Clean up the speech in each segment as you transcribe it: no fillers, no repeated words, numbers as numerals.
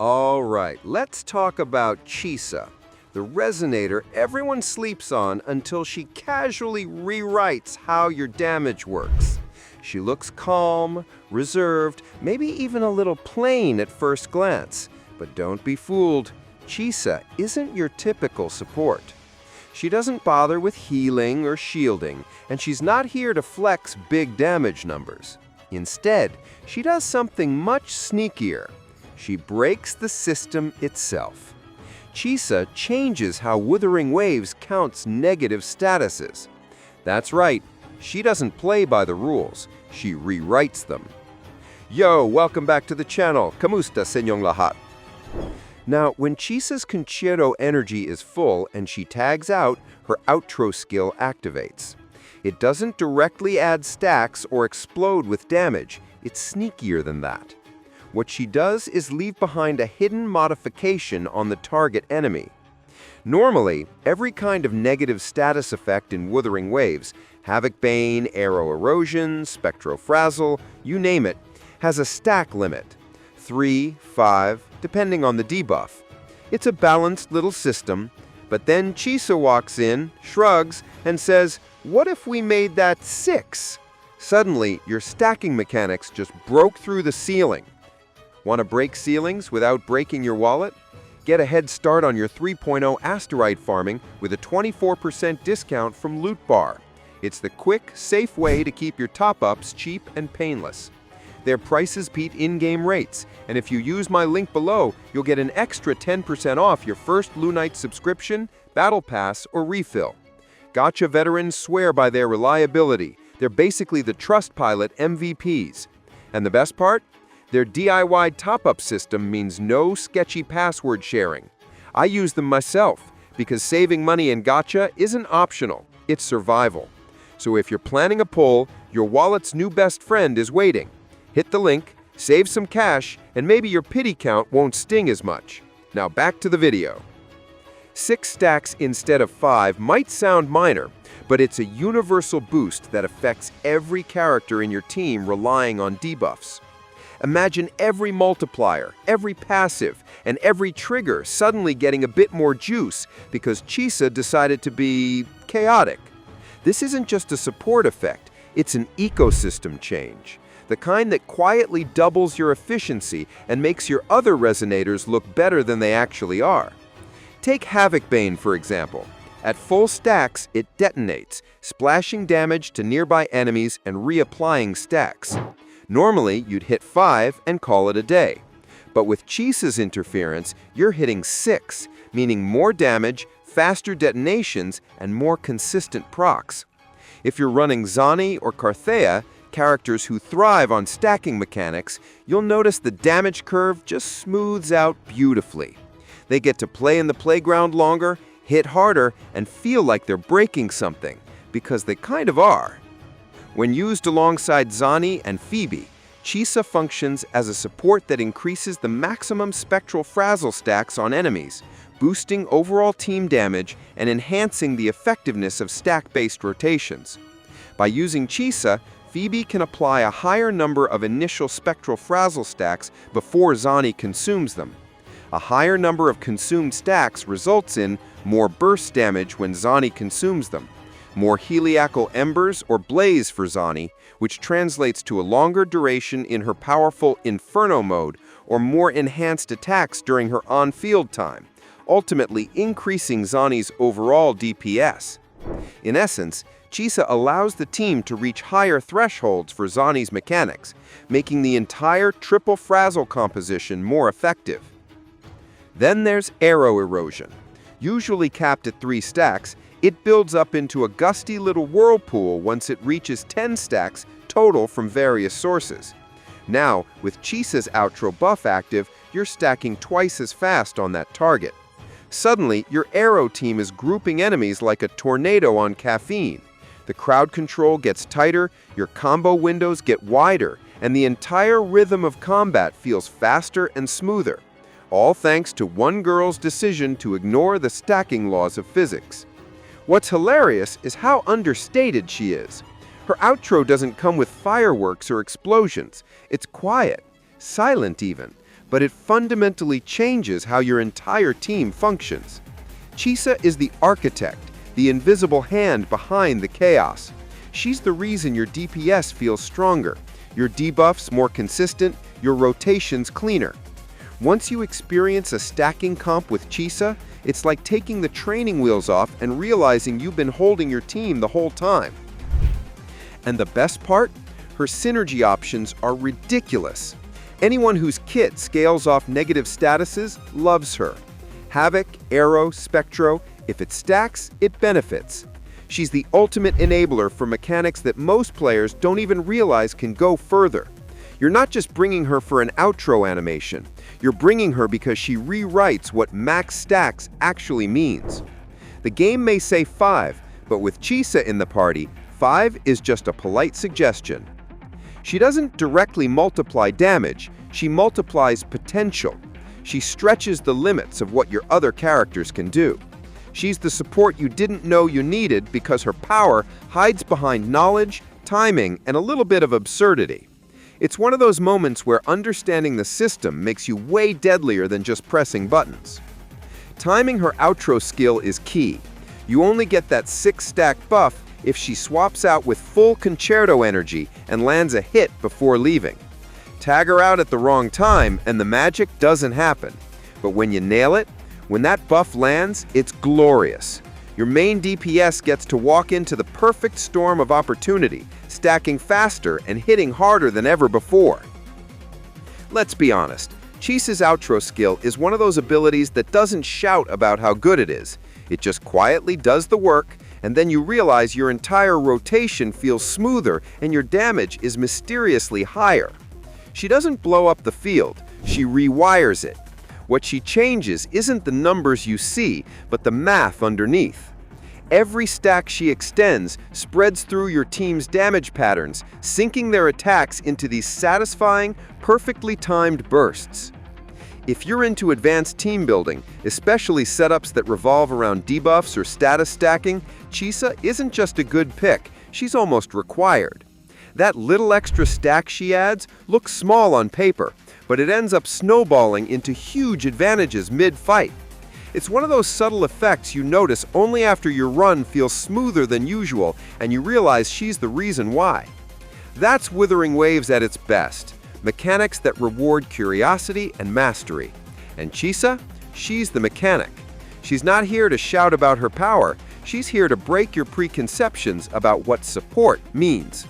All right, let's talk about Chisa, the resonator everyone sleeps on until she casually rewrites how your damage works. She looks calm, reserved, maybe even a little plain at first glance. But don't be fooled, Chisa isn't your typical support. She doesn't bother with healing or shielding, and she's not here to flex big damage numbers. Instead, she does something much sneakier. She breaks the system itself. Chisa changes how Wuthering Waves counts negative statuses. That's right, she doesn't play by the rules, she rewrites them. Yo, welcome back to the channel. Kamusta, senyong lahat? Now, when Chisa's Conchero energy is full and she tags out, her outro skill activates. It doesn't directly add stacks or explode with damage, it's sneakier than that. What she does is leave behind a hidden modification on the target enemy. Normally, every kind of negative status effect in Wuthering Waves, Havoc Bane, Arrow Erosion, Spectral Frazzle, you name it, has a stack limit. 3, 5, depending on the debuff. It's a balanced little system, but then Chisa walks in, shrugs, and says, "What if we made that 6? Suddenly, your stacking mechanics just broke through the ceiling. Want to break ceilings without breaking your wallet? Get a head start on your 3.0 asteroid farming with a 24% discount from Loot Bar. It's the quick, safe way to keep your top-ups cheap and painless. Their prices beat in-game rates, and if you use my link below, you'll get an extra 10% off your first Lunite subscription, Battle Pass, or refill. Gotcha veterans swear by their reliability. They're basically the Trustpilot MVPs. And the best part? Their DIY top-up system means no sketchy password sharing. I use them myself, because saving money in Gotcha isn't optional, it's survival. So if you're planning a pull, your wallet's new best friend is waiting. Hit the link, save some cash, and maybe your pity count won't sting as much. Now back to the video. 6 stacks instead of 5 might sound minor, but it's a universal boost that affects every character in your team relying on debuffs. Imagine every multiplier, every passive, and every trigger suddenly getting a bit more juice because Chisa decided to be chaotic. This isn't just a support effect, it's an ecosystem change. The kind that quietly doubles your efficiency and makes your other resonators look better than they actually are. Take Havoc Bane, for example. At full stacks, it detonates, splashing damage to nearby enemies and reapplying stacks. Normally, you'd hit 5 and call it a day. But with Chisa's interference, you're hitting 6, meaning more damage, faster detonations, and more consistent procs. If you're running Zani or Carlotta, characters who thrive on stacking mechanics, you'll notice the damage curve just smooths out beautifully. They get to play in the playground longer, hit harder, and feel like they're breaking something, because they kind of are. When used alongside Zani and Phoebe, Chisa functions as a support that increases the maximum spectral frazzle stacks on enemies, boosting overall team damage and enhancing the effectiveness of stack-based rotations. By using Chisa, Phoebe can apply a higher number of initial spectral frazzle stacks before Zani consumes them. A higher number of consumed stacks results in more burst damage when Zani consumes them, more heliacal embers or blaze for Zani, which translates to a longer duration in her powerful Inferno mode or more enhanced attacks during her on-field time, ultimately increasing Zani's overall DPS. In essence, Chisa allows the team to reach higher thresholds for Zani's mechanics, making the entire triple frazzle composition more effective. Then there's Arrow Erosion. Usually capped at 3 stacks, it builds up into a gusty little whirlpool once it reaches 10 stacks total from various sources. Now, with Chisa's outro buff active, you're stacking twice as fast on that target. Suddenly, your arrow team is grouping enemies like a tornado on caffeine. The crowd control gets tighter, your combo windows get wider, and the entire rhythm of combat feels faster and smoother, all thanks to one girl's decision to ignore the stacking laws of physics. What's hilarious is how understated she is. Her outro doesn't come with fireworks or explosions. It's quiet, silent even, but it fundamentally changes how your entire team functions. Chisa is the architect, the invisible hand behind the chaos. She's the reason your DPS feels stronger, your debuffs more consistent, your rotations cleaner. Once you experience a stacking comp with Chisa, it's like taking the training wheels off and realizing you've been holding your team the whole time. And the best part? Her synergy options are ridiculous. Anyone whose kit scales off negative statuses loves her. Havoc, Arrow, Spectral, if it stacks, it benefits. She's the ultimate enabler for mechanics that most players don't even realize can go further. You're not just bringing her for an outro animation. You're bringing her because she rewrites what max stacks actually means. The game may say 5, but with Chisa in the party, 5 is just a polite suggestion. She doesn't directly multiply damage, she multiplies potential. She stretches the limits of what your other characters can do. She's the support you didn't know you needed because her power hides behind knowledge, timing, and a little bit of absurdity. It's one of those moments where understanding the system makes you way deadlier than just pressing buttons. Timing her outro skill is key. You only get that 6-stack buff if she swaps out with full concerto energy and lands a hit before leaving. Tag her out at the wrong time and the magic doesn't happen. But when you nail it, when that buff lands, it's glorious. Your main DPS gets to walk into the perfect storm of opportunity, stacking faster and hitting harder than ever before. Let's be honest, Chisa's outro skill is one of those abilities that doesn't shout about how good it is. It just quietly does the work, and then you realize your entire rotation feels smoother and your damage is mysteriously higher. She doesn't blow up the field, she rewires it. What she changes isn't the numbers you see, but the math underneath. Every stack she extends spreads through your team's damage patterns, sinking their attacks into these satisfying, perfectly timed bursts. If you're into advanced team building, especially setups that revolve around debuffs or status stacking, Chisa isn't just a good pick, she's almost required. That little extra stack she adds looks small on paper, but it ends up snowballing into huge advantages mid-fight. It's one of those subtle effects you notice only after your run feels smoother than usual and you realize she's the reason why. That's Wuthering Waves at its best. Mechanics that reward curiosity and mastery. And Chisa? She's the mechanic. She's not here to shout about her power, she's here to break your preconceptions about what support means.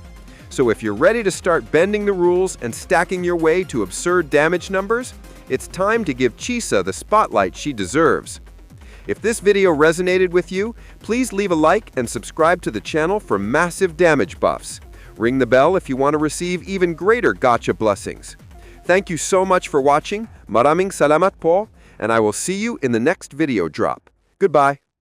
So if you're ready to start bending the rules and stacking your way to absurd damage numbers, it's time to give Chisa the spotlight she deserves. If this video resonated with you, please leave a like and subscribe to the channel for massive damage buffs. Ring the bell if you want to receive even greater gotcha blessings. Thank you so much for watching, maraming salamat po, and I will see you in the next video drop. Goodbye.